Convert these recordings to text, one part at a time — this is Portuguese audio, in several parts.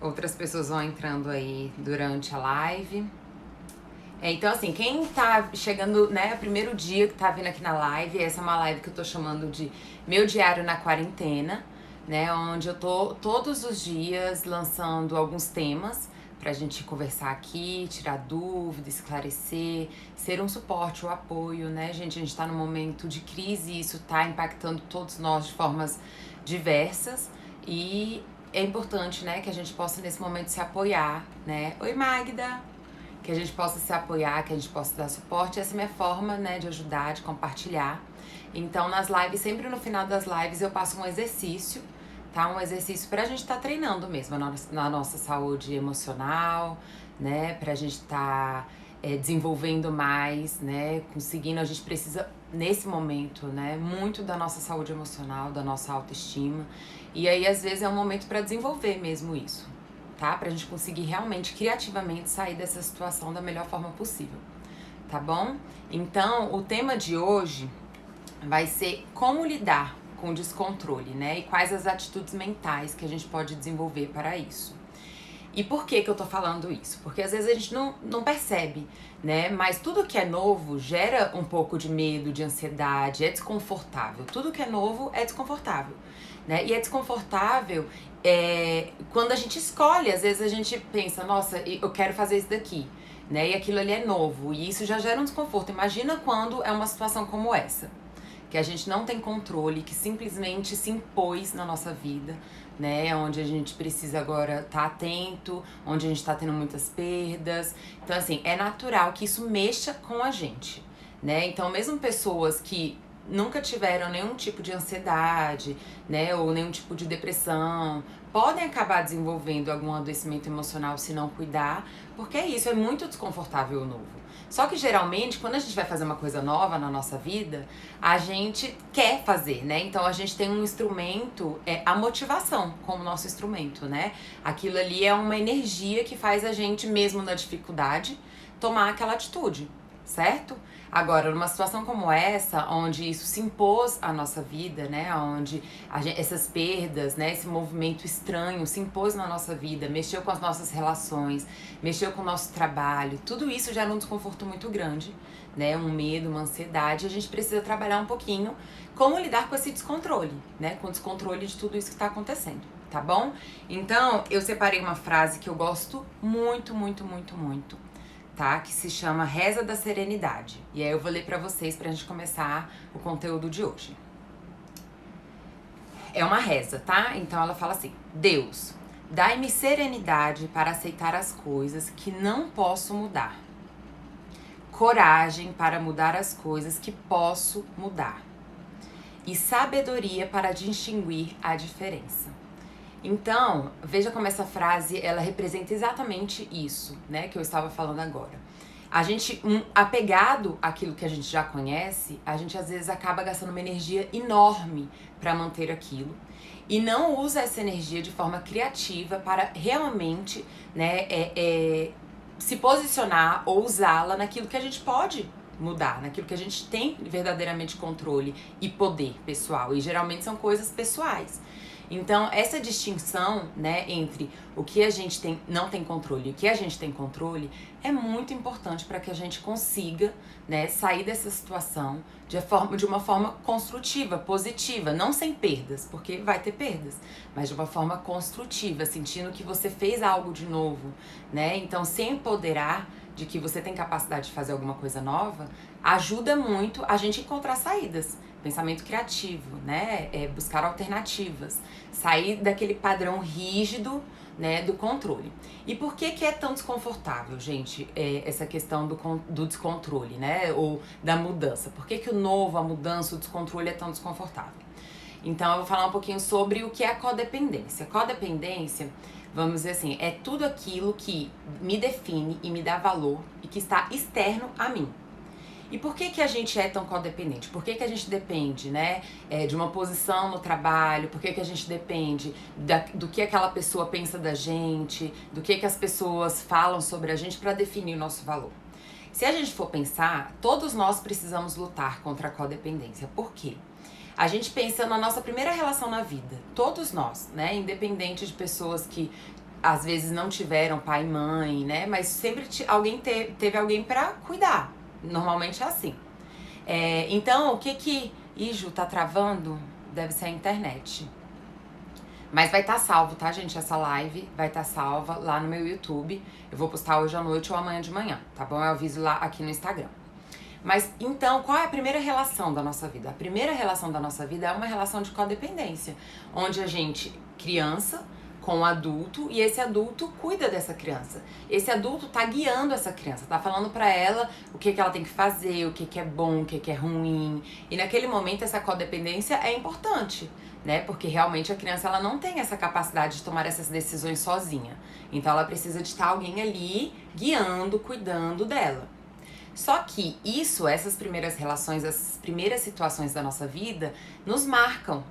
Outras pessoas vão entrando aí durante a live. Então, assim, quem tá chegando, né, primeiro dia que tá vindo aqui na live, essa é uma live que eu tô chamando de Meu Diário na Quarentena, né, onde eu tô todos os dias lançando alguns temas pra gente conversar aqui, tirar dúvida, esclarecer, ser um suporte, um apoio, né, gente? A gente tá num momento de crise e isso tá impactando todos nós de formas diversas e é importante, né, que a gente possa nesse momento se apoiar, né? Oi, Magda! Que a gente possa se apoiar, que a gente possa dar suporte. Essa é a minha forma, né, de ajudar, de compartilhar. Então, nas lives, sempre no final das lives, eu passo um exercício, tá? Um exercício pra gente estar treinando mesmo na nossa saúde emocional, né? Pra gente estar desenvolvendo mais, né? Conseguindo, a gente precisa, nesse momento, né? Muito da nossa saúde emocional, da nossa autoestima. E aí, às vezes, é um momento pra desenvolver mesmo isso. Tá? Pra gente conseguir realmente, criativamente, sair dessa situação da melhor forma possível, tá bom? Então, o tema de hoje vai ser como lidar com o descontrole, né? E quais as atitudes mentais que a gente pode desenvolver para isso. E por que eu tô falando isso? Porque às vezes a gente não percebe, né? Mas tudo que é novo gera um pouco de medo, de ansiedade, é desconfortável. Tudo que é novo é desconfortável, né? E é desconfortável quando a gente escolhe. Às vezes a gente pensa, nossa, eu quero fazer isso daqui, né? E aquilo ali é novo, e isso já gera um desconforto. Imagina quando é uma situação como essa, que a gente não tem controle, que simplesmente se impôs na nossa vida, né? Onde a gente precisa agora estar atento, onde a gente tá tendo muitas perdas. Então, assim, é natural que isso mexa com a gente, né? Então, mesmo pessoas que nunca tiveram nenhum tipo de ansiedade, né? Ou nenhum tipo de depressão, podem acabar desenvolvendo algum adoecimento emocional se não cuidar, porque é isso, é muito desconfortável o novo. Só que geralmente, quando a gente vai fazer uma coisa nova na nossa vida, a gente quer fazer, né? Então a gente tem um instrumento, a motivação como nosso instrumento, né? Aquilo ali é uma energia que faz a gente, mesmo na dificuldade, tomar aquela atitude, certo? Agora, numa situação como essa, onde isso se impôs à nossa vida, né? Onde essas perdas, né? Esse movimento estranho se impôs na nossa vida, mexeu com as nossas relações, mexeu com o nosso trabalho, tudo isso gera um desconforto muito grande, né? Um medo, uma ansiedade. A gente precisa trabalhar um pouquinho como lidar com esse descontrole, né? Com o descontrole de tudo isso que tá acontecendo, tá bom? Então, eu separei uma frase que eu gosto muito, muito, muito, muito, tá? Que se chama Reza da Serenidade. E aí eu vou ler pra vocês pra gente começar o conteúdo de hoje. É uma reza, tá? Então ela fala assim: Deus, dai-me serenidade para aceitar as coisas que não posso mudar. Coragem para mudar as coisas que posso mudar. E sabedoria para distinguir a diferença. Então, veja como essa frase, ela representa exatamente isso, né, que eu estava falando agora. A gente, apegado àquilo que a gente já conhece, a gente às vezes acaba gastando uma energia enorme para manter aquilo e não usa essa energia de forma criativa para realmente, né, se posicionar ou usá-la naquilo que a gente pode mudar, naquilo que a gente tem verdadeiramente controle e poder pessoal. E geralmente são coisas pessoais. Então, essa distinção, né, entre o que a gente não tem controle e o que a gente tem controle é muito importante para que a gente consiga, né, sair dessa situação de uma forma construtiva, positiva, não sem perdas, porque vai ter perdas, mas de uma forma construtiva, sentindo que você fez algo de novo, né? Então, se empoderar de que você tem capacidade de fazer alguma coisa nova, ajuda muito a gente encontrar saídas. Pensamento criativo, né? Buscar alternativas. Sair daquele padrão rígido, né, do controle. E por que é tão desconfortável, gente, essa questão do descontrole, né? Ou da mudança? Por que o novo, a mudança, o descontrole é tão desconfortável? Então eu vou falar um pouquinho sobre o que é a codependência. Codependência, vamos dizer assim, é tudo aquilo que me define e me dá valor e que está externo a mim. E por que a gente é tão codependente? Por que a gente depende, né, de uma posição no trabalho? Por que a gente depende do que aquela pessoa pensa da gente? Do que as pessoas falam sobre a gente para definir o nosso valor? Se a gente for pensar, todos nós precisamos lutar contra a codependência. Por quê? A gente pensa na nossa primeira relação na vida. Todos nós, né, independente de pessoas que às vezes não tiveram pai e mãe, né? Mas sempre alguém teve alguém pra cuidar. Normalmente é assim. Então, o que que... Ih, Ju, tá travando? Deve ser a internet. Mas vai estar salvo, tá, gente? Essa live vai estar salva lá no meu YouTube. Eu vou postar hoje à noite ou amanhã de manhã, tá bom? Eu aviso lá aqui no Instagram. Mas, então, qual é a primeira relação da nossa vida? A primeira relação da nossa vida é uma relação de codependência, onde a gente, criança, com um adulto, e esse adulto cuida dessa criança. Esse adulto tá guiando essa criança, tá falando pra ela o que ela tem que fazer, o que é bom, o que é ruim. E naquele momento essa codependência é importante, né? Porque realmente a criança ela não tem essa capacidade de tomar essas decisões sozinha. Então ela precisa de estar alguém ali guiando, cuidando dela. Só que essas primeiras relações, essas primeiras situações da nossa vida nos marcam.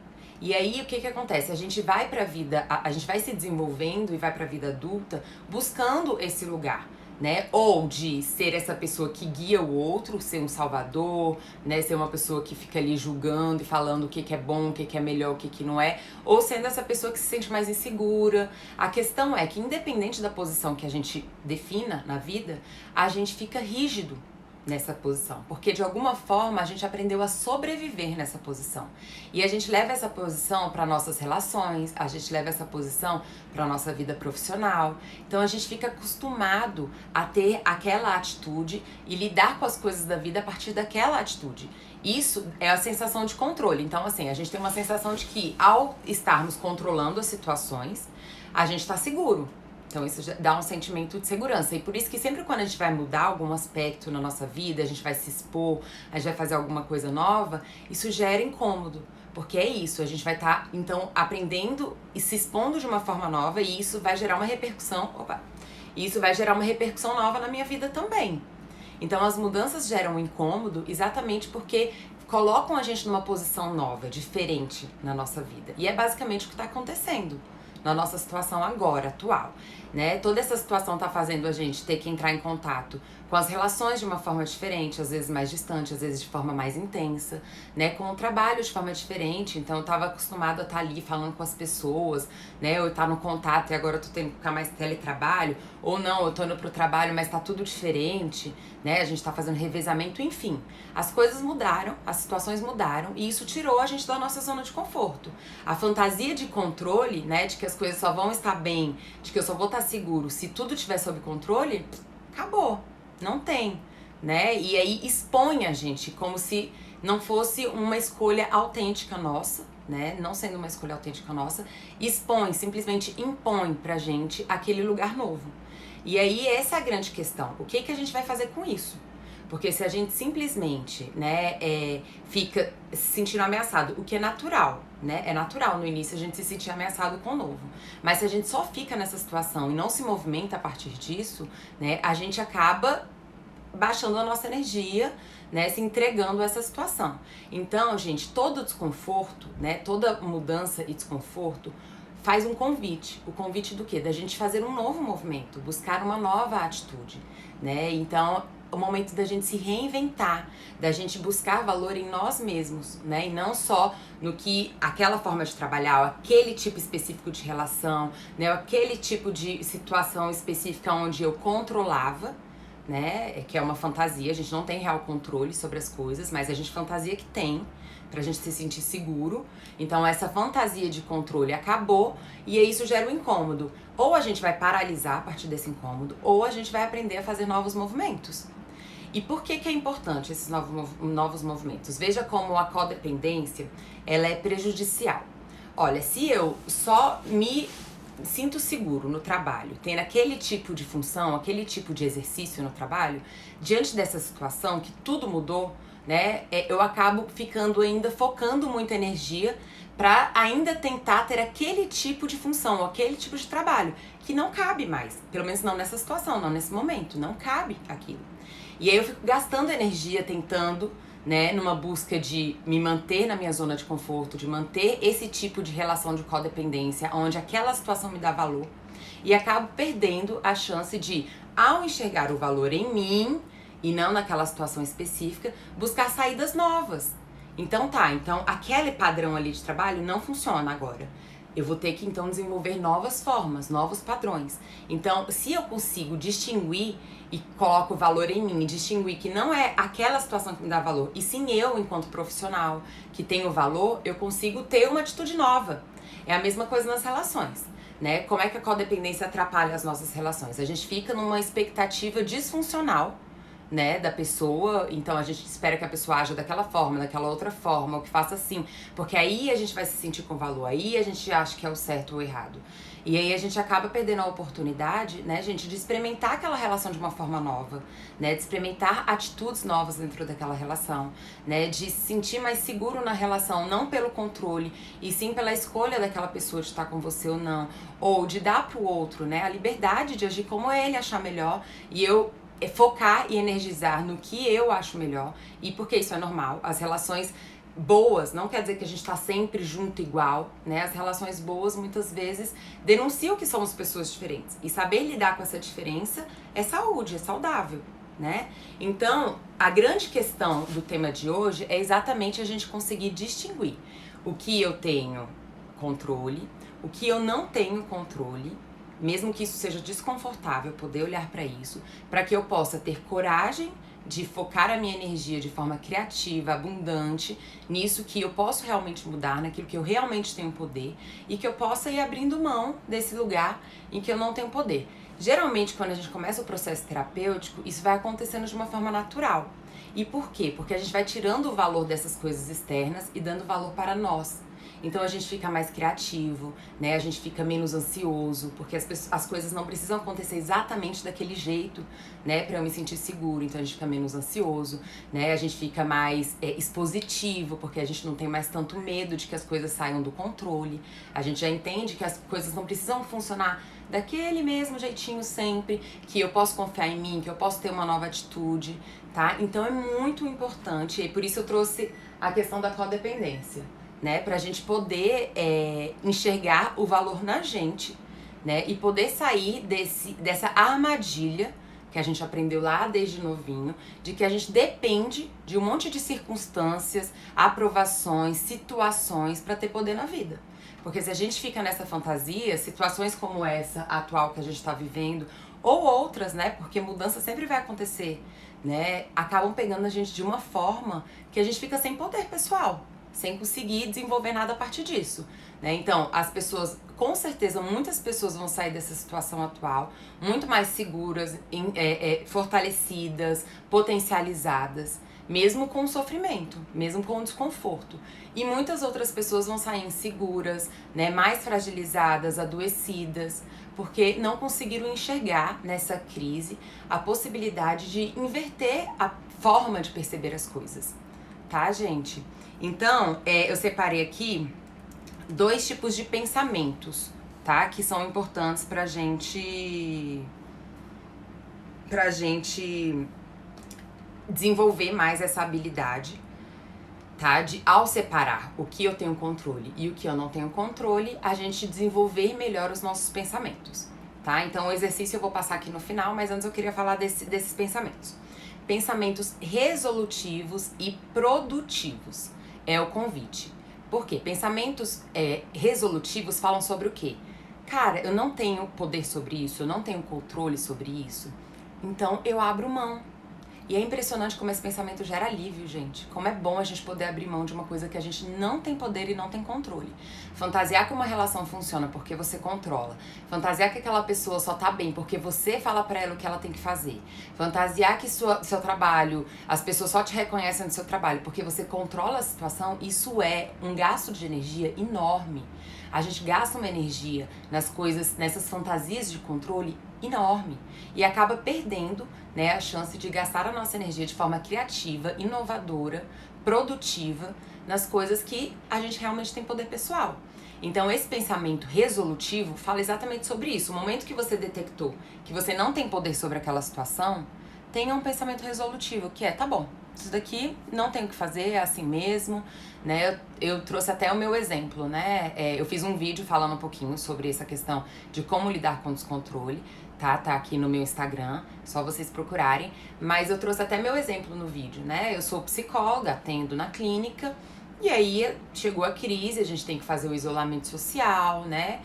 E aí, o que acontece? A gente vai pra vida, a gente vai se desenvolvendo e vai pra vida adulta buscando esse lugar, né? Ou de ser essa pessoa que guia o outro, ser um salvador, né? Ser uma pessoa que fica ali julgando e falando o que é bom, o que é melhor, o que não é. Ou sendo essa pessoa que se sente mais insegura. A questão é que, independente da posição que a gente defina na vida, a gente fica rígido nessa posição, porque de alguma forma a gente aprendeu a sobreviver nessa posição e a gente leva essa posição para nossas relações, a gente leva essa posição para nossa vida profissional, então a gente fica acostumado a ter aquela atitude e lidar com as coisas da vida a partir daquela atitude. Isso é a sensação de controle. Então assim, a gente tem uma sensação de que ao estarmos controlando as situações, a gente está seguro. Então isso já dá um sentimento de segurança. E por isso que sempre quando a gente vai mudar algum aspecto na nossa vida, a gente vai se expor, a gente vai fazer alguma coisa nova, isso gera incômodo. Porque é isso, a gente vai estar, então, aprendendo e se expondo de uma forma nova e isso vai gerar uma repercussão, isso vai gerar uma repercussão nova na minha vida também. Então as mudanças geram um incômodo exatamente porque colocam a gente numa posição nova, diferente na nossa vida. E é basicamente o que está acontecendo na nossa situação agora, atual, né? Toda essa situação tá fazendo a gente ter que entrar em contato com as relações de uma forma diferente, às vezes mais distante, às vezes de forma mais intensa, né? Com o trabalho de forma diferente, então eu tava acostumado a estar ali falando com as pessoas, né? Ou estar no contato e agora eu tô tendo que ficar mais teletrabalho, ou não, eu tô indo pro trabalho, mas tá tudo diferente, né? A gente tá fazendo revezamento, enfim. As coisas mudaram, as situações mudaram e isso tirou a gente da nossa zona de conforto. A fantasia de controle, né? De que as coisas só vão estar bem, de que eu só vou estar seguro se tudo estiver sob controle, acabou. Não tem, né? E aí expõe a gente como se não fosse uma escolha autêntica nossa, né? Não sendo uma escolha autêntica nossa, simplesmente impõe pra gente aquele lugar novo. E aí essa é a grande questão. O que a gente vai fazer com isso? Porque se a gente simplesmente, né, fica se sentindo ameaçado, o que é natural, né? É natural no início a gente se sentir ameaçado com o novo. Mas se a gente só fica nessa situação e não se movimenta a partir disso, né, a gente acaba baixando a nossa energia, né, se entregando a essa situação. Então, gente, todo desconforto, né, toda mudança e desconforto faz um convite. O convite do quê? Da gente fazer um novo movimento, buscar uma nova atitude, né? Então, o momento da gente se reinventar, da gente buscar valor em nós mesmos, né? E não só no que aquela forma de trabalhar, ou aquele tipo específico de relação, né? Ou aquele tipo de situação específica onde eu controlava, né? Que é uma fantasia, a gente não tem real controle sobre as coisas, mas a gente fantasia que tem, pra gente se sentir seguro. Então essa fantasia de controle acabou e aí isso gera um incômodo. Ou a gente vai paralisar a partir desse incômodo, ou a gente vai aprender a fazer novos movimentos. E por que é importante esses novos movimentos? Veja como a codependência, ela é prejudicial. Olha, se eu só me sinto seguro no trabalho, tendo aquele tipo de função, aquele tipo de exercício no trabalho, diante dessa situação que tudo mudou, né, eu acabo ficando ainda focando muita energia para ainda tentar ter aquele tipo de função, aquele tipo de trabalho, que não cabe mais, pelo menos não nessa situação, não nesse momento, não cabe aquilo. E aí eu fico gastando energia tentando, né, numa busca de me manter na minha zona de conforto, de manter esse tipo de relação de codependência, onde aquela situação me dá valor, e acabo perdendo a chance de, ao enxergar o valor em mim, e não naquela situação específica, buscar saídas novas. Então aquele padrão ali de trabalho não funciona agora. Eu vou ter que então desenvolver novas formas, novos padrões. Então, se eu consigo distinguir e coloco valor em mim, e distinguir que não é aquela situação que me dá valor, e sim eu, enquanto profissional, que tenho valor, eu consigo ter uma atitude nova. É a mesma coisa nas relações, né? Como é que a codependência atrapalha as nossas relações? A gente fica numa expectativa disfuncional, né, da pessoa, então a gente espera que a pessoa aja daquela forma, daquela outra forma, ou que faça assim, porque aí a gente vai se sentir com valor, aí a gente acha que é o certo ou o errado. E aí a gente acaba perdendo a oportunidade, né, gente, de experimentar aquela relação de uma forma nova, né, de experimentar atitudes novas dentro daquela relação, né, de se sentir mais seguro na relação, não pelo controle, e sim pela escolha daquela pessoa de estar com você ou não, ou de dar pro outro, né, a liberdade de agir como ele achar melhor, e eu focar e energizar no que eu acho melhor, e porque isso é normal. As relações boas não quer dizer que a gente tá sempre junto igual, né? As relações boas muitas vezes denunciam que somos pessoas diferentes, e saber lidar com essa diferença é saúde, é saudável, né? Então, a grande questão do tema de hoje é exatamente a gente conseguir distinguir o que eu tenho controle, o que eu não tenho controle, mesmo que isso seja desconfortável, poder olhar para isso, para que eu possa ter coragem de focar a minha energia de forma criativa, abundante, nisso que eu posso realmente mudar, naquilo que eu realmente tenho poder, e que eu possa ir abrindo mão desse lugar em que eu não tenho poder. Geralmente, quando a gente começa o processo terapêutico, isso vai acontecendo de uma forma natural. E por quê? Porque a gente vai tirando o valor dessas coisas externas e dando valor para nós. Então a gente fica mais criativo, né? A gente fica menos ansioso, porque as coisas não precisam acontecer exatamente daquele jeito, né? Pra eu me sentir seguro. Então a gente fica menos ansioso, né? A gente fica mais expositivo, porque a gente não tem mais tanto medo de que as coisas saiam do controle. A gente já entende que as coisas não precisam funcionar daquele mesmo jeitinho sempre, que eu posso confiar em mim, que eu posso ter uma nova atitude, tá? Então é muito importante, e por isso eu trouxe a questão da codependência, né, pra gente poder enxergar o valor na gente, né, e poder sair dessa armadilha que a gente aprendeu lá desde novinho, de que a gente depende de um monte de circunstâncias, aprovações, situações pra ter poder na vida. Porque se a gente fica nessa fantasia, situações como essa atual que a gente tá vivendo, ou outras, né, porque mudança sempre vai acontecer, né, acabam pegando a gente de uma forma que a gente fica sem poder pessoal, sem conseguir desenvolver nada a partir disso, né? Então, as pessoas, com certeza, muitas pessoas vão sair dessa situação atual muito mais seguras, fortalecidas, potencializadas, mesmo com o sofrimento, mesmo com o desconforto. E muitas outras pessoas vão sair inseguras, né, mais fragilizadas, adoecidas, porque não conseguiram enxergar nessa crise a possibilidade de inverter a forma de perceber as coisas, tá, gente? Então, eu separei aqui 2 tipos de pensamentos, tá? Que são importantes pra gente desenvolver mais essa habilidade, tá? De, ao separar o que eu tenho controle e o que eu não tenho controle, a gente desenvolver melhor os nossos pensamentos, tá? Então, o exercício eu vou passar aqui no final, mas antes eu queria falar desses pensamentos. Pensamentos resolutivos e produtivos. É o convite. Por quê? Pensamentos resolutivos falam sobre o quê? Cara, eu não tenho poder sobre isso, eu não tenho controle sobre isso, então eu abro mão. E é impressionante como esse pensamento gera alívio, gente. Como é bom a gente poder abrir mão de uma coisa que a gente não tem poder e não tem controle. Fantasiar que uma relação funciona porque você controla. Fantasiar que aquela pessoa só tá bem porque você fala pra ela o que ela tem que fazer. Fantasiar que seu trabalho, as pessoas só te reconhecem no seu trabalho porque você controla a situação, isso é um gasto de energia enorme. A gente gasta uma energia nas coisas, nessas fantasias de controle enorme e acaba perdendo, né, a chance de gastar a nossa energia de forma criativa, inovadora, produtiva nas coisas que a gente realmente tem poder pessoal. Então esse pensamento resolutivo fala exatamente sobre isso. O momento que você detectou que você não tem poder sobre aquela situação, tenha um pensamento resolutivo, que tá bom, isso daqui não tem o que fazer, é assim mesmo, né? Eu trouxe até o meu exemplo, né? Eu fiz um vídeo falando um pouquinho sobre essa questão de como lidar com o descontrole, tá? Tá aqui no meu Instagram, só vocês procurarem. Mas eu trouxe até meu exemplo no vídeo, né? Eu sou psicóloga, atendo na clínica E aí chegou a crise, a gente tem que fazer o isolamento social, né?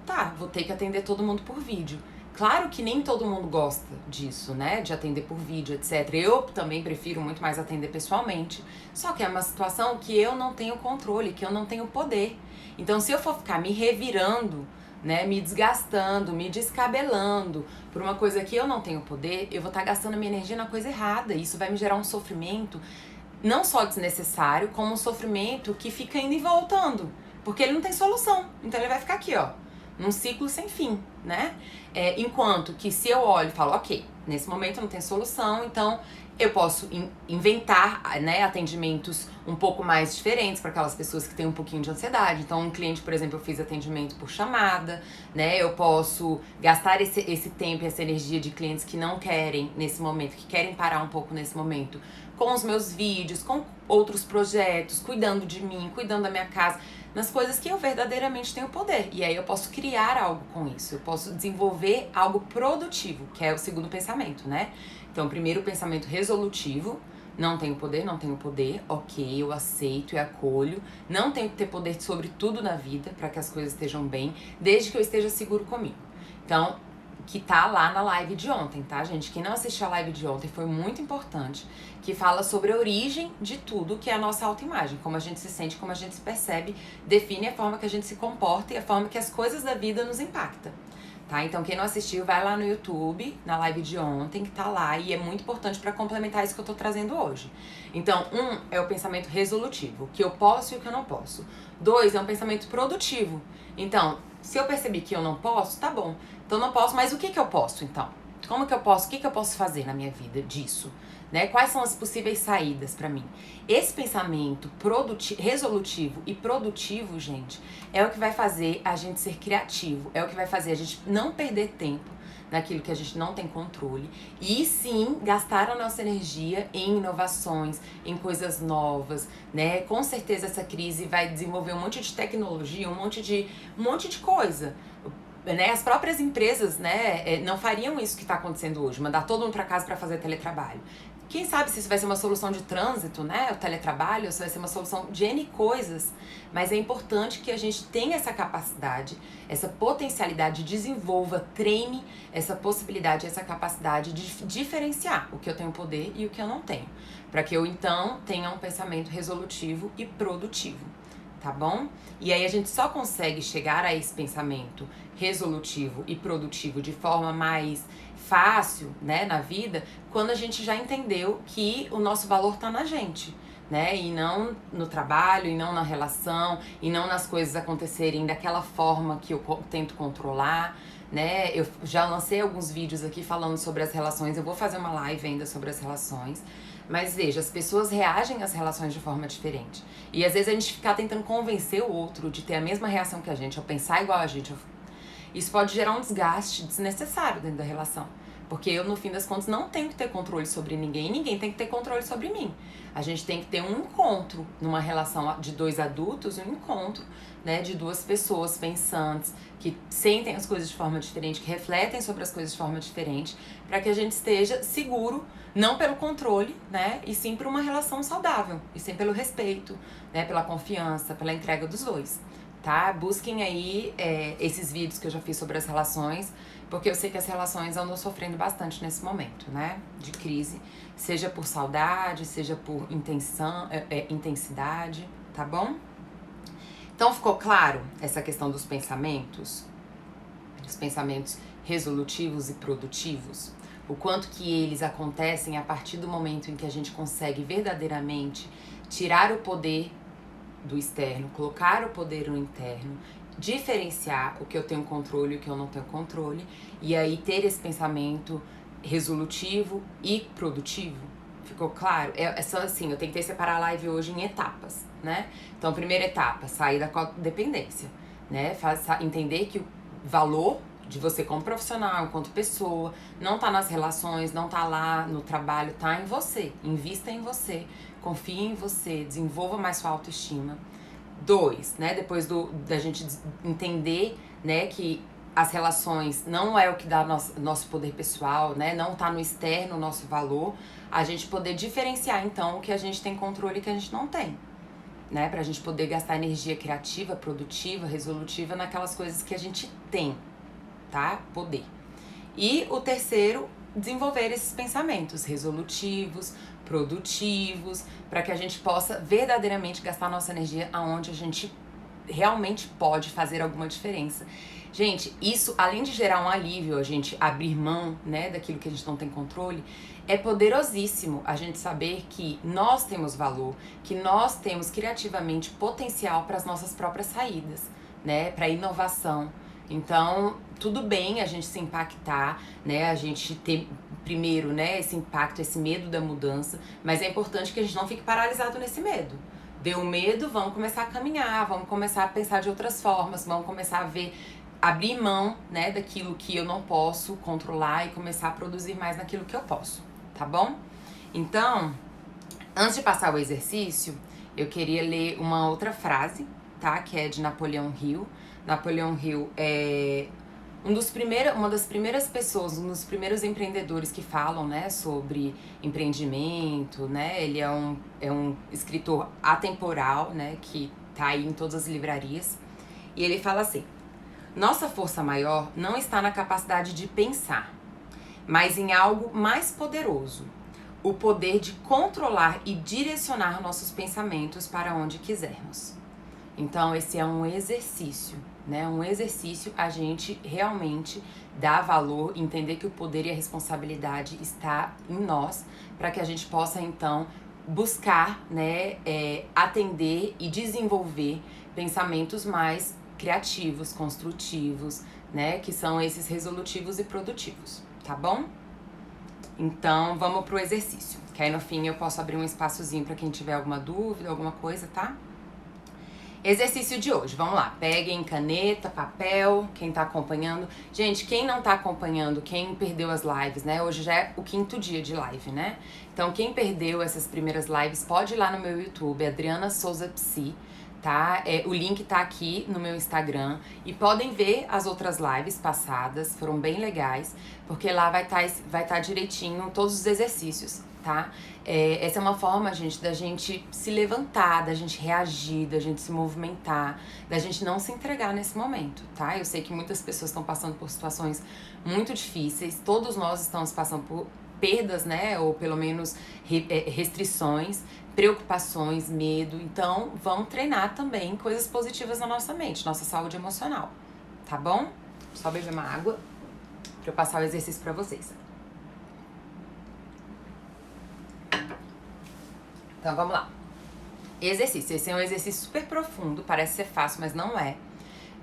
Tá, vou ter que atender todo mundo por vídeo. Claro que nem todo mundo gosta disso, né? De atender por vídeo, etc. Eu também prefiro muito mais atender pessoalmente. Só que é uma situação que eu não tenho controle, que eu não tenho poder. Então, se eu for ficar me revirando, né, me desgastando, me descabelando por uma coisa que eu não tenho poder, eu vou estar gastando a minha energia na coisa errada. Isso vai me gerar um sofrimento não só desnecessário, como um sofrimento que fica indo e voltando. Porque ele não tem solução. Então ele vai ficar aqui, ó, num ciclo sem fim, né? Enquanto que se eu olho e falo, ok, nesse momento não tem solução, então eu posso inventar, né, atendimentos um pouco mais diferentes para aquelas pessoas que têm um pouquinho de ansiedade. Então, um cliente, por exemplo, eu fiz atendimento por chamada, né? Eu posso gastar esse tempo e essa energia de clientes que não querem nesse momento, que querem parar um pouco nesse momento, com os meus vídeos, com outros projetos, cuidando de mim, cuidando da minha casa, nas coisas que eu verdadeiramente tenho poder. E aí eu posso criar algo com isso, eu posso desenvolver algo produtivo, que é o segundo pensamento, né? Então, primeiro o pensamento resolutivo, não tenho poder, ok, eu aceito e acolho, não tenho que ter poder sobre tudo na vida para que as coisas estejam bem, desde que eu esteja seguro comigo. Então, que tá lá na live de ontem, tá, gente? Quem não assistiu a live de ontem foi muito importante, que fala sobre a origem de tudo, que é a nossa autoimagem, como a gente se sente, como a gente se percebe, define a forma que a gente se comporta e a forma que as coisas da vida nos impactam. Tá? Então, quem não assistiu, vai lá no YouTube, na live de ontem, que tá lá, e é muito importante para complementar isso que eu tô trazendo hoje. Então, é o pensamento resolutivo, o que eu posso e o que eu não posso. 2, é um pensamento produtivo. Então, se eu percebi que eu não posso, tá bom. Então, não posso, mas o que eu posso, então? Como que eu posso? O que eu posso fazer na minha vida disso? Né? Quais são as possíveis saídas para mim? Esse pensamento resolutivo e produtivo, gente, é o que vai fazer a gente ser criativo, é o que vai fazer a gente não perder tempo naquilo que a gente não tem controle e sim gastar a nossa energia em inovações, em coisas novas, né? Com certeza essa crise vai desenvolver um monte de tecnologia, um monte de coisa. Né, as próprias empresas, né, não fariam isso que está acontecendo hoje, mandar todo mundo para casa para fazer teletrabalho. Quem sabe se isso vai ser uma solução de trânsito, né, o teletrabalho, ou se vai ser uma solução de N coisas, mas é importante que a gente tenha essa capacidade, essa potencialidade, desenvolva, treine essa possibilidade, essa capacidade de diferenciar o que eu tenho poder e o que eu não tenho, para que eu então tenha um pensamento resolutivo e produtivo. Tá bom? E aí a gente só consegue chegar a esse pensamento resolutivo e produtivo de forma mais fácil, né, na vida, quando a gente já entendeu que o nosso valor tá na gente, né? E não no trabalho, e não na relação, e não nas coisas acontecerem daquela forma que eu tento controlar, né? Eu já lancei alguns vídeos aqui falando sobre as relações, eu vou fazer uma live ainda sobre as relações. Mas veja, as pessoas reagem às relações de forma diferente. E às vezes a gente ficar tentando convencer o outro de ter a mesma reação que a gente, ou pensar igual a gente. Isso pode gerar um desgaste desnecessário dentro da relação. Porque eu, no fim das contas, não tenho que ter controle sobre ninguém, e ninguém tem que ter controle sobre mim. A gente tem que ter um encontro numa relação de 2 adultos, um encontro, né, de 2 pessoas pensantes, que sentem as coisas de forma diferente, que refletem sobre as coisas de forma diferente, para que a gente esteja seguro, não pelo controle, né, e sim por uma relação saudável, e sim pelo respeito, né, pela confiança, pela entrega dos 2. Tá? Busquem aí esses vídeos que eu já fiz sobre as relações, porque eu sei que as relações andam sofrendo bastante nesse momento, né? De crise, seja por saudade, seja por intensidade, tá bom? Então ficou claro essa questão dos pensamentos? Os pensamentos resolutivos e produtivos? O quanto que eles acontecem a partir do momento em que a gente consegue verdadeiramente tirar o poder do externo, colocar o poder no interno, diferenciar o que eu tenho controle e o que eu não tenho controle, e aí ter esse pensamento resolutivo e produtivo. Ficou claro? É só assim, eu tentei separar a live hoje em etapas, né? Então, primeira etapa, sair da codependência, né? Entender que o valor de você como profissional, enquanto pessoa, não tá nas relações, não tá lá no trabalho, tá em você. Invista em você, confie em você, desenvolva mais sua autoestima. 2, né, depois da gente entender, né, que as relações não é o que dá nosso poder pessoal, né, não tá no externo o nosso valor, a gente poder diferenciar, então, o que a gente tem controle e o que a gente não tem. né? Pra gente poder gastar energia criativa, produtiva, resolutiva naquelas coisas que a gente tem, tá? Poder. E o terceiro, desenvolver esses pensamentos resolutivos, produtivos, para que a gente possa verdadeiramente gastar nossa energia aonde a gente realmente pode fazer alguma diferença. Gente, isso, além de gerar um alívio, a gente abrir mão, né, daquilo que a gente não tem controle, é poderosíssimo a gente saber que nós temos valor, que nós temos criativamente potencial para as nossas próprias saídas, né, para inovação. Então, tudo bem a gente se impactar, né, a gente ter primeiro, né, esse impacto, esse medo da mudança, mas é importante que a gente não fique paralisado nesse medo. Deu medo, vamos começar a caminhar, vamos começar a pensar de outras formas, vamos começar a ver, abrir mão, né, daquilo que eu não posso controlar e começar a produzir mais naquilo que eu posso, tá bom? Então, antes de passar o exercício, eu queria ler uma outra frase, tá, que é de Napoleão Hill. Napoleão Hill é uma das primeiras pessoas, um dos primeiros empreendedores que falam, né, sobre empreendimento, né, ele é um escritor atemporal, né, que tá aí em todas as livrarias, e ele fala assim: nossa força maior não está na capacidade de pensar, mas em algo mais poderoso, o poder de controlar e direcionar nossos pensamentos para onde quisermos. Então, esse é um exercício, né? Um exercício a gente realmente dar valor, entender que o poder e a responsabilidade está em nós, para que a gente possa, então, buscar, né, atender e desenvolver pensamentos mais criativos, construtivos, né? Que são esses resolutivos e produtivos, tá bom? Então, vamos pro exercício, que aí no fim eu posso abrir um espaçozinho para quem tiver alguma dúvida, alguma coisa, tá? Exercício de hoje, vamos lá, peguem caneta, papel, quem tá acompanhando. Gente, quem não tá acompanhando, quem perdeu as lives, né? Hoje já é o 5º dia de live, né? Então, quem perdeu essas primeiras lives, pode ir lá no meu YouTube, Adriana Souza Psi, tá? O link tá aqui no meu Instagram. E podem ver as outras lives passadas, foram bem legais, porque lá vai tá direitinho todos os exercícios, tá? Essa é uma forma, gente, da gente se levantar, da gente reagir, da gente se movimentar, da gente não se entregar nesse momento, tá? Eu sei que muitas pessoas estão passando por situações muito difíceis, todos nós estamos passando por perdas, né? Ou pelo menos restrições, preocupações, medo. Então, vamos treinar também coisas positivas na nossa mente, nossa saúde emocional, tá bom? Só beber uma água pra eu passar o exercício pra vocês. Então, vamos lá. Exercício. Esse é um exercício super profundo, parece ser fácil, mas não é.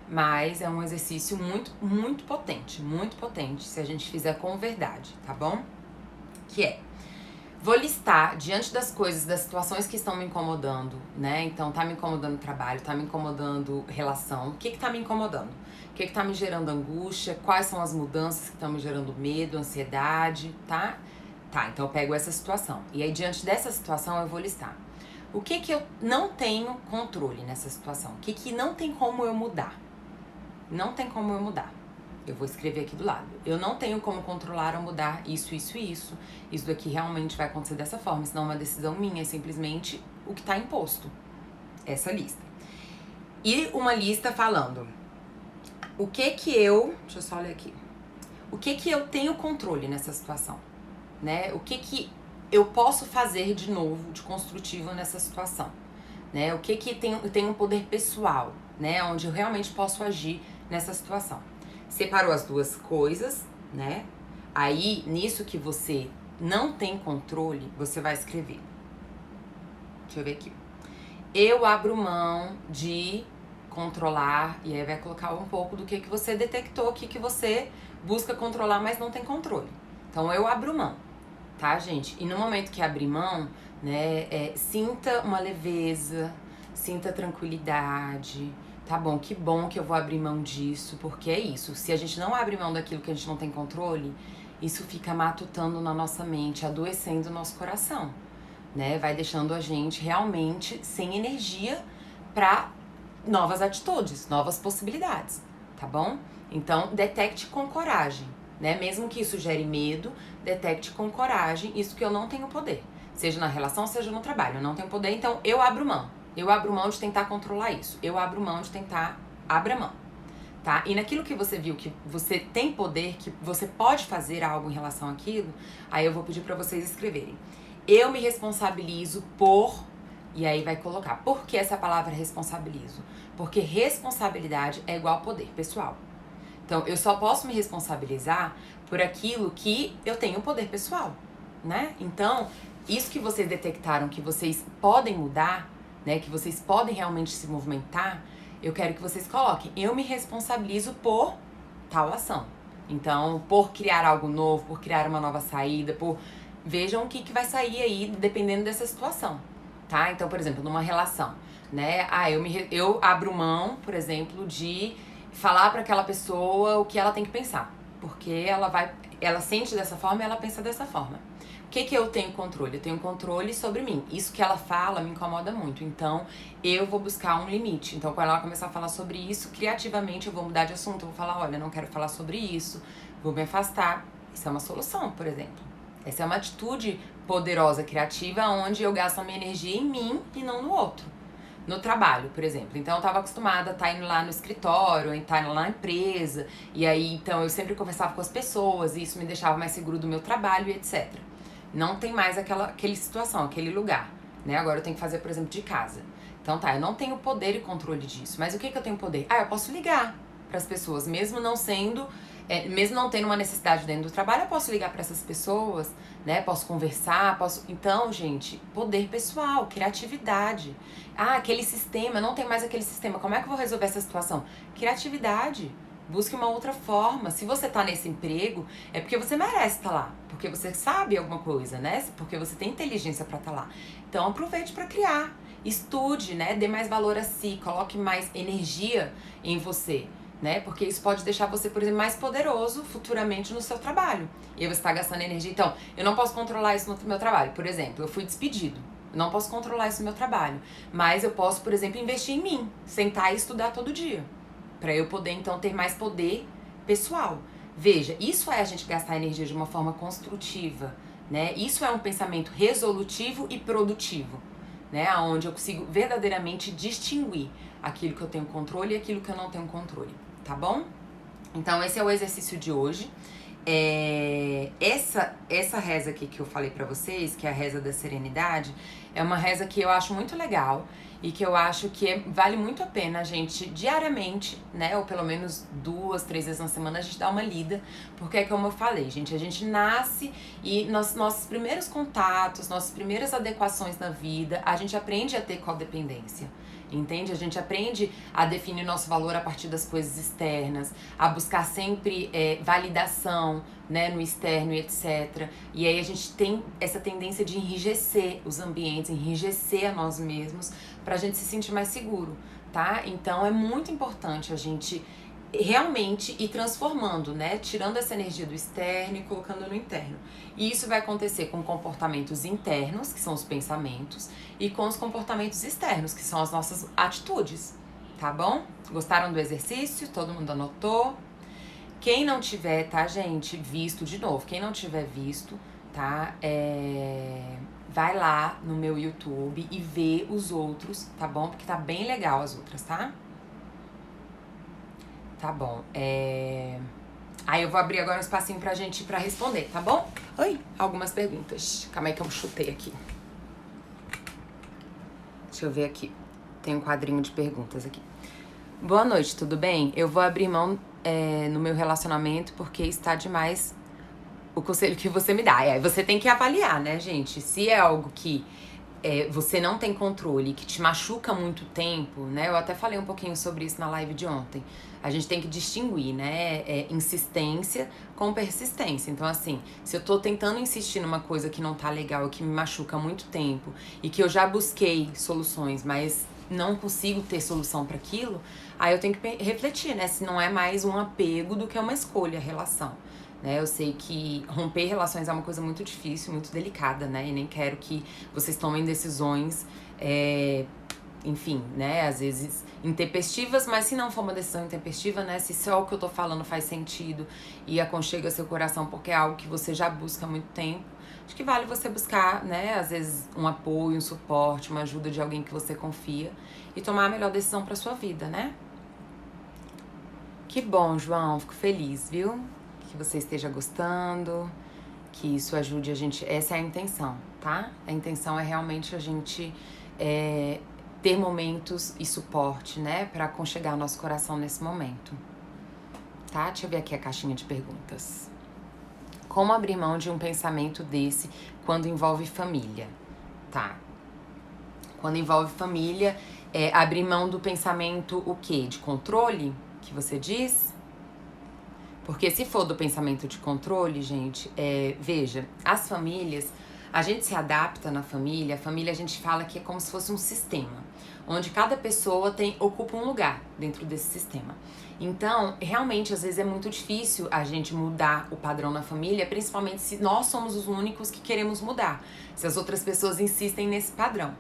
Mas é um exercício muito, muito potente se a gente fizer com verdade, tá bom? Que é, vou listar diante das coisas, das situações que estão me incomodando, né? Então, tá me incomodando o trabalho, tá me incomodando relação. O que tá me incomodando? O que tá me gerando angústia? Quais são as mudanças que estão me gerando medo, ansiedade, tá? Tá, então eu pego essa situação. E aí, diante dessa situação, eu vou listar. O que eu não tenho controle nessa situação? O que não tem como eu mudar? Não tem como eu mudar. Eu vou escrever aqui do lado. Eu não tenho como controlar ou mudar isso, isso e isso. Isso daqui realmente vai acontecer dessa forma. Isso não é uma decisão minha, é simplesmente o que tá imposto. Essa lista. E uma lista falando o que eu... Deixa eu só olhar aqui. O que eu tenho controle nessa situação? Né? O que eu posso fazer de novo, de construtivo nessa situação, né? O que tem um poder pessoal, né? Onde eu realmente posso agir nessa situação. Separou as duas coisas, né? Aí, nisso que você não tem controle, você vai escrever. Deixa eu ver aqui. Eu abro mão de controlar, e aí vai colocar um pouco do que você detectou, o que você busca controlar, mas não tem controle. Então, eu abro mão. Tá, gente? E no momento que abrir mão, né, sinta uma leveza, sinta tranquilidade, tá bom? Que bom que eu vou abrir mão disso, porque é isso. Se a gente não abre mão daquilo que a gente não tem controle, isso fica matutando na nossa mente, adoecendo o nosso coração, né? Vai deixando a gente realmente sem energia para novas atitudes, novas possibilidades, tá bom? Então, detecte com coragem. Né? Mesmo que isso gere medo, detecte com coragem isso que eu não tenho poder. Seja na relação, seja no trabalho. Eu não tenho poder, então eu abro mão. Eu abro mão de tentar controlar isso. Eu abro mão de tentar... Abra mão, tá? E naquilo que você viu que você tem poder, que você pode fazer algo em relação àquilo, aí eu vou pedir pra vocês escreverem. Eu me responsabilizo por... E aí vai colocar. Por que essa palavra responsabilizo? Porque responsabilidade é igual a poder pessoal. Então, eu só posso me responsabilizar por aquilo que eu tenho poder pessoal, né? Então, isso que vocês detectaram que vocês podem mudar, né? Que vocês podem realmente se movimentar, eu quero que vocês coloquem. Eu me responsabilizo por tal ação. Então, por criar algo novo, por criar uma nova saída, por... Vejam o que vai sair aí, dependendo dessa situação, tá? Então, por exemplo, numa relação, né? Eu abro mão, por exemplo, de falar para aquela pessoa o que ela tem que pensar, porque ela sente dessa forma e ela pensa dessa forma. O que eu tenho controle? Eu tenho controle sobre mim. Isso que ela fala me incomoda muito, então eu vou buscar um limite. Então, quando ela começar a falar sobre isso, criativamente eu vou mudar de assunto, eu vou falar, olha, não quero falar sobre isso, vou me afastar. Isso é uma solução, por exemplo. Essa é uma atitude poderosa, criativa, onde eu gasto a minha energia em mim e não no outro. No trabalho, por exemplo. Então eu tava acostumada a estar indo lá no escritório, a estar lá na empresa, e aí então eu sempre conversava com as pessoas, e isso me deixava mais seguro do meu trabalho e etc. Não tem mais aquela situação, aquele lugar, né? Agora eu tenho que fazer, por exemplo, de casa. Então tá, eu não tenho poder e controle disso, mas o que eu tenho poder? Eu posso ligar para as pessoas, mesmo não sendo... mesmo não tendo uma necessidade dentro do trabalho, eu posso ligar para essas pessoas, né? Posso conversar, posso... Então, gente, poder pessoal, criatividade. Aquele sistema, não tem mais aquele sistema. Como é que eu vou resolver essa situação? Criatividade. Busque uma outra forma. Se você tá nesse emprego, é porque você merece estar lá. Porque você sabe alguma coisa, né? Porque você tem inteligência para estar lá. Então, aproveite para criar. Estude, né? Dê mais valor a si. Coloque mais energia em você. Né? Porque isso pode deixar você, por exemplo, mais poderoso futuramente no seu trabalho. E aí você tá gastando energia. Então, eu não posso controlar isso no meu trabalho. Por exemplo, eu fui despedido. Eu não posso controlar isso no meu trabalho. Mas eu posso, por exemplo, investir em mim. Sentar e estudar todo dia. Pra eu poder, então, ter mais poder pessoal. Veja, isso é a gente gastar energia de uma forma construtiva, né? Isso é um pensamento resolutivo e produtivo, né? Onde eu consigo verdadeiramente distinguir aquilo que eu tenho controle e aquilo que eu não tenho controle. Tá bom? Então esse é o exercício de hoje. Essa reza aqui que eu falei pra vocês, que é a reza da serenidade, é uma reza que eu acho muito legal e que eu acho que vale muito a pena a gente diariamente, né, ou pelo menos 2, 3 vezes na semana a gente dá uma lida, porque é como eu falei, gente, a gente nasce e nossos primeiros contatos, nossas primeiras adequações na vida, a gente aprende a ter codependência. Entende? A gente aprende a definir nosso valor a partir das coisas externas, a buscar sempre validação, né, no externo e etc. E aí a gente tem essa tendência de enrijecer os ambientes, enrijecer a nós mesmos, pra gente se sentir mais seguro, tá? Então é muito importante a gente realmente ir transformando, né? Tirando essa energia do externo e colocando no interno. E isso vai acontecer com comportamentos internos, que são os pensamentos, e com os comportamentos externos, que são as nossas atitudes, tá bom? Gostaram do exercício? Todo mundo anotou? Quem não tiver, tá, gente, visto de novo, quem não tiver visto, tá, vai lá no meu YouTube e vê os outros, tá bom? Porque tá bem legal as outras, tá? Tá bom, Aí eu vou abrir agora um espacinho pra gente pra responder, tá bom? Oi, algumas perguntas. Calma aí que eu chutei aqui. Deixa eu ver aqui. Tem um quadrinho de perguntas aqui. Boa noite, tudo bem? Eu vou abrir mão no meu relacionamento porque está demais o conselho que você me dá. Aí você tem que avaliar, né, gente? Se é algo que você não tem controle, que te machuca muito tempo, né? Eu até falei um pouquinho sobre isso na live de ontem. A gente tem que distinguir, né? Insistência com persistência. Então, assim, se eu tô tentando insistir numa coisa que não tá legal e que me machuca há muito tempo e que eu já busquei soluções, mas não consigo ter solução para aquilo, aí eu tenho que refletir, né? Se não é mais um apego do que uma escolha, a relação. Né, eu sei que romper relações é uma coisa muito difícil, muito delicada, né? E nem quero que vocês tomem decisões enfim, né, às vezes intempestivas, mas se não for uma decisão intempestiva, né, se só o que eu tô falando faz sentido e aconchega seu coração porque é algo que você já busca há muito tempo, acho que vale você buscar, né, às vezes um apoio, um suporte, uma ajuda de alguém que você confia e tomar a melhor decisão pra sua vida, né? Que bom, João, fico feliz, viu? Que você esteja gostando, que isso ajude a gente, essa é a intenção, tá? A intenção é realmente a gente ter momentos e suporte, né, pra aconchegar nosso coração nesse momento, tá? Deixa eu ver aqui a caixinha de perguntas. Como abrir mão de um pensamento desse quando envolve família? Tá. Quando envolve família, abrir mão do pensamento o quê? De controle, que você diz? Porque se for do pensamento de controle, gente, veja, as famílias, a gente se adapta na família, a família a gente fala que é como se fosse um sistema, onde cada pessoa ocupa um lugar dentro desse sistema. Então, realmente, às vezes é muito difícil a gente mudar o padrão na família, principalmente se nós somos os únicos que queremos mudar, se as outras pessoas insistem nesse padrão.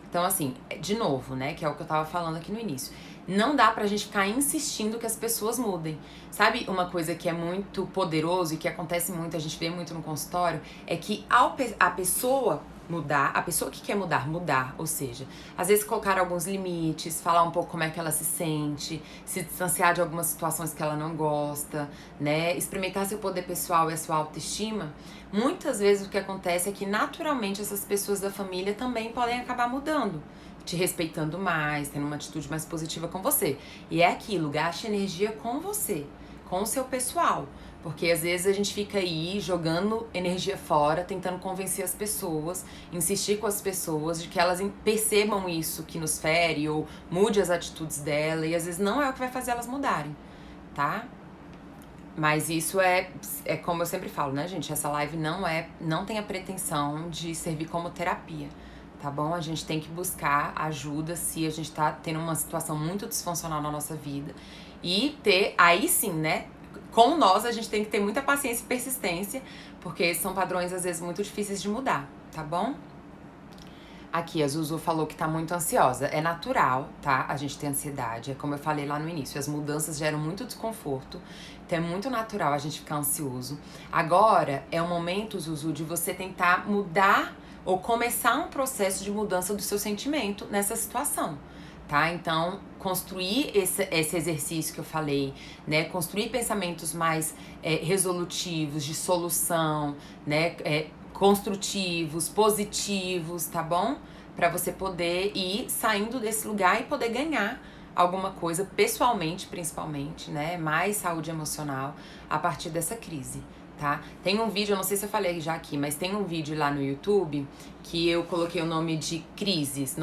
Então, assim, de novo, né, que é o que eu tava falando aqui no início, não dá pra gente ficar insistindo que as pessoas mudem. Sabe uma coisa que é muito poderoso e que acontece muito, a gente vê muito no consultório, é que a pessoa mudar, a pessoa que quer mudar, ou seja, às vezes colocar alguns limites, falar um pouco como é que ela se sente, se distanciar de algumas situações que ela não gosta, né, experimentar seu poder pessoal e a sua autoestima, muitas vezes o que acontece é que naturalmente essas pessoas da família também podem acabar mudando, te respeitando mais, tendo uma atitude mais positiva com você. E é aquilo, gaste energia com você, com o seu pessoal. Porque às vezes a gente fica aí jogando energia fora, tentando convencer as pessoas, insistir com as pessoas de que elas percebam isso que nos fere ou mude as atitudes dela, e às vezes não é o que vai fazer elas mudarem, tá? Mas isso é como eu sempre falo, né, gente? Essa live não tem a pretensão de servir como terapia, tá bom? A gente tem que buscar ajuda se a gente tá tendo uma situação muito disfuncional na nossa vida e aí sim, né? Com nós, a gente tem que ter muita paciência e persistência, porque são padrões, às vezes, muito difíceis de mudar, tá bom? Aqui, a Zuzu falou que tá muito ansiosa. É natural, tá? A gente ter ansiedade. É como eu falei lá no início, as mudanças geram muito desconforto. Então é muito natural a gente ficar ansioso. Agora, é o momento, Zuzu, de você tentar mudar ou começar um processo de mudança do seu sentimento nessa situação, tá? Então, construir esse exercício que eu falei, né? Construir pensamentos mais resolutivos, de solução, né? Construtivos, positivos, tá bom? Pra você poder ir saindo desse lugar e poder ganhar alguma coisa, pessoalmente, principalmente, né? Mais saúde emocional a partir dessa crise, tá? Tem um vídeo, eu não sei se eu falei já aqui, mas tem um vídeo lá no YouTube que eu coloquei o nome de Crises,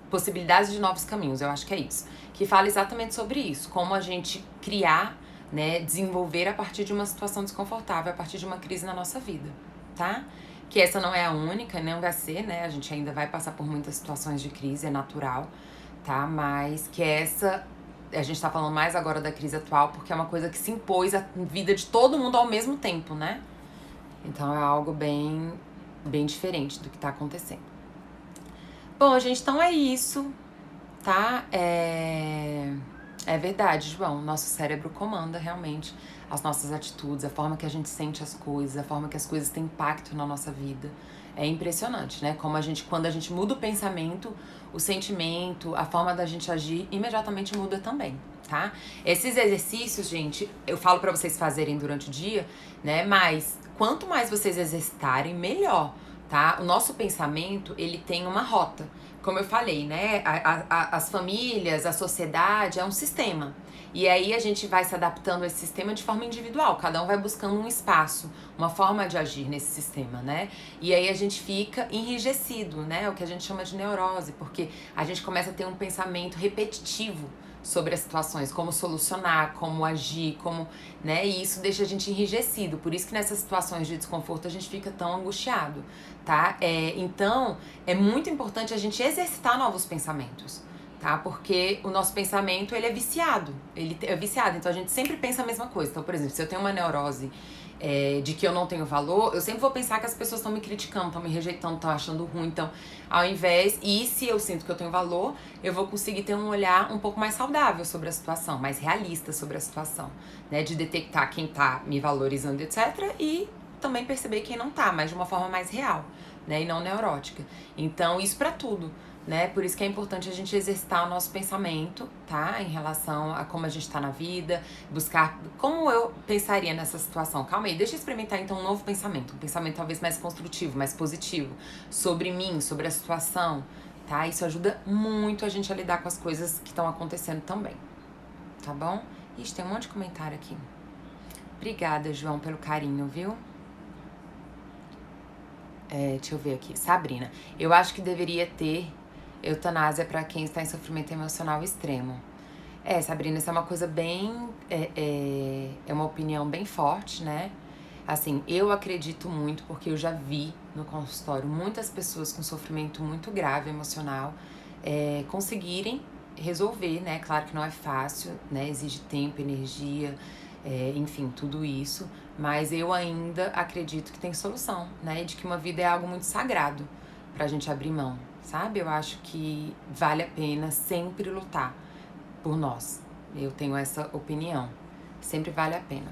possibilidades de novos caminhos, eu acho que é isso, que fala exatamente sobre isso, como a gente criar, né, desenvolver a partir de uma situação desconfortável, a partir de uma crise na nossa vida, tá? Que essa não é a única, não vai ser, né, a gente ainda vai passar por muitas situações de crise, é natural, tá? Mas que a gente tá falando mais agora da crise atual porque é uma coisa que se impôs à vida de todo mundo ao mesmo tempo, né? Então é algo bem diferente do que tá acontecendo. Bom, gente, então é isso, tá? É verdade, João. Nosso cérebro comanda realmente as nossas atitudes, a forma que a gente sente as coisas, a forma que as coisas têm impacto na nossa vida. É impressionante, né? Como quando a gente muda o pensamento, o sentimento, a forma da gente agir, imediatamente muda também, tá? Esses exercícios, gente, eu falo pra vocês fazerem durante o dia, né? Mas quanto mais vocês exercitarem, melhor, tá? O nosso pensamento, ele tem uma rota. Como eu falei, né? As famílias, a sociedade é um sistema. E aí a gente vai se adaptando a esse sistema de forma individual. Cada um vai buscando um espaço, uma forma de agir nesse sistema, né? E aí a gente fica enrijecido, né? O que a gente chama de neurose, porque a gente começa a ter um pensamento repetitivo sobre as situações, como solucionar, como agir, como, né? E isso deixa a gente enrijecido. Por isso que nessas situações de desconforto a gente fica tão angustiado, tá? Então, é muito importante a gente exercitar novos pensamentos, tá? Porque o nosso pensamento, ele é viciado. Ele é viciado, então a gente sempre pensa a mesma coisa. Então, por exemplo, se eu tenho uma neurose de que eu não tenho valor, eu sempre vou pensar que as pessoas estão me criticando, estão me rejeitando, estão achando ruim. Então, ao invés... E se eu sinto que eu tenho valor, eu vou conseguir ter um olhar um pouco mais saudável sobre a situação, mais realista sobre a situação, né? De detectar quem tá me valorizando, etc. E também perceber quem não tá, mas de uma forma mais real, né? E não neurótica. Então, isso pra tudo, né? Por isso que é importante a gente exercitar o nosso pensamento, tá? Em relação a como a gente tá na vida, buscar como eu pensaria nessa situação. Calma aí, deixa eu experimentar então um novo pensamento, um pensamento talvez mais construtivo, mais positivo, sobre mim, sobre a situação, tá? Isso ajuda muito a gente a lidar com as coisas que estão acontecendo também, tá bom? Ixi, tem um monte de comentário aqui. Obrigada, João, pelo carinho, viu? Deixa eu ver aqui. Sabrina, eu acho que deveria ter eutanásia para quem está em sofrimento emocional extremo. Sabrina, isso é uma coisa bem... É uma opinião bem forte, né? Assim, eu acredito muito, porque eu já vi no consultório muitas pessoas com sofrimento muito grave emocional conseguirem resolver, né? Claro que não é fácil, né? Exige tempo, energia, enfim, tudo isso. Mas eu ainda acredito que tem solução, né? De que uma vida é algo muito sagrado pra gente abrir mão, sabe? Eu acho que vale a pena sempre lutar por nós. Eu tenho essa opinião. Sempre vale a pena.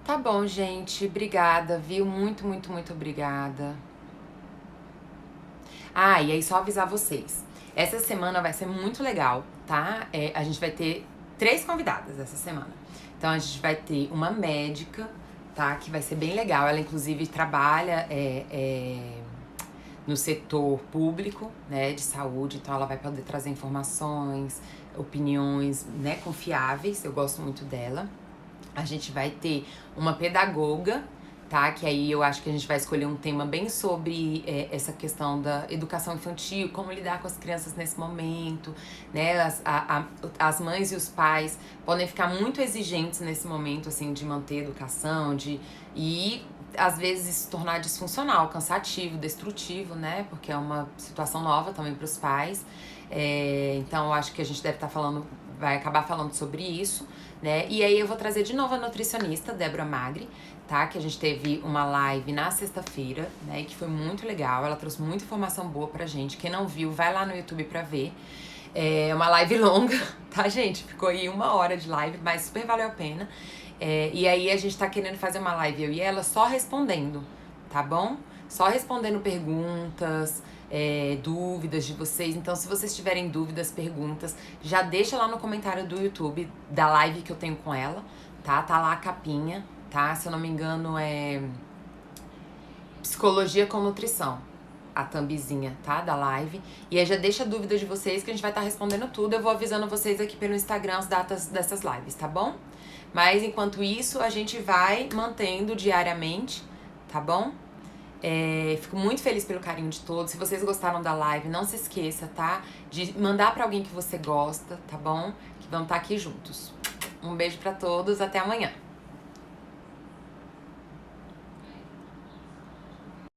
Tá bom, gente. Obrigada, viu? Muito, muito, muito obrigada. E aí só avisar vocês. Essa semana vai ser muito legal, tá? A gente vai ter 3 convidadas essa semana. Então a gente vai ter uma médica, tá? Que vai ser bem legal. Ela inclusive trabalha no setor público, né, de saúde, então ela vai poder trazer informações, opiniões, né, confiáveis. Eu gosto muito dela. A gente vai ter uma pedagoga, tá? Que aí eu acho que a gente vai escolher um tema bem sobre essa questão da educação infantil, como lidar com as crianças nesse momento, né? As mães e os pais podem ficar muito exigentes nesse momento, assim, de manter a educação, e às vezes se tornar disfuncional, cansativo, destrutivo, né? Porque é uma situação nova também para os pais. Então eu acho que a gente deve estar falando, vai acabar falando sobre isso, né? E aí eu vou trazer de novo a nutricionista, Débora Magri, tá? Que a gente teve uma live na sexta-feira, né? Que foi muito legal, ela trouxe muita informação boa pra gente. Quem não viu, vai lá no YouTube pra ver. É uma live longa, tá, gente? Ficou aí 1 hora de live, mas super valeu a pena. E aí a gente tá querendo fazer uma live, eu e ela, só respondendo, tá bom? Só respondendo perguntas, dúvidas de vocês. Então, se vocês tiverem dúvidas, perguntas, já deixa lá no comentário do YouTube da live que eu tenho com ela, tá? Tá lá a capinha, tá? Se eu não me engano, é Psicologia com Nutrição, a thumbzinha, tá? Da live. E aí já deixa a dúvida de vocês que a gente vai estar respondendo tudo. Eu vou avisando vocês aqui pelo Instagram as datas dessas lives, tá bom? Mas enquanto isso, a gente vai mantendo diariamente, tá bom? Fico muito feliz pelo carinho de todos. Se vocês gostaram da live, não se esqueça, tá? De mandar pra alguém que você gosta, tá bom? Que vamos estar aqui juntos. Um beijo pra todos, até amanhã.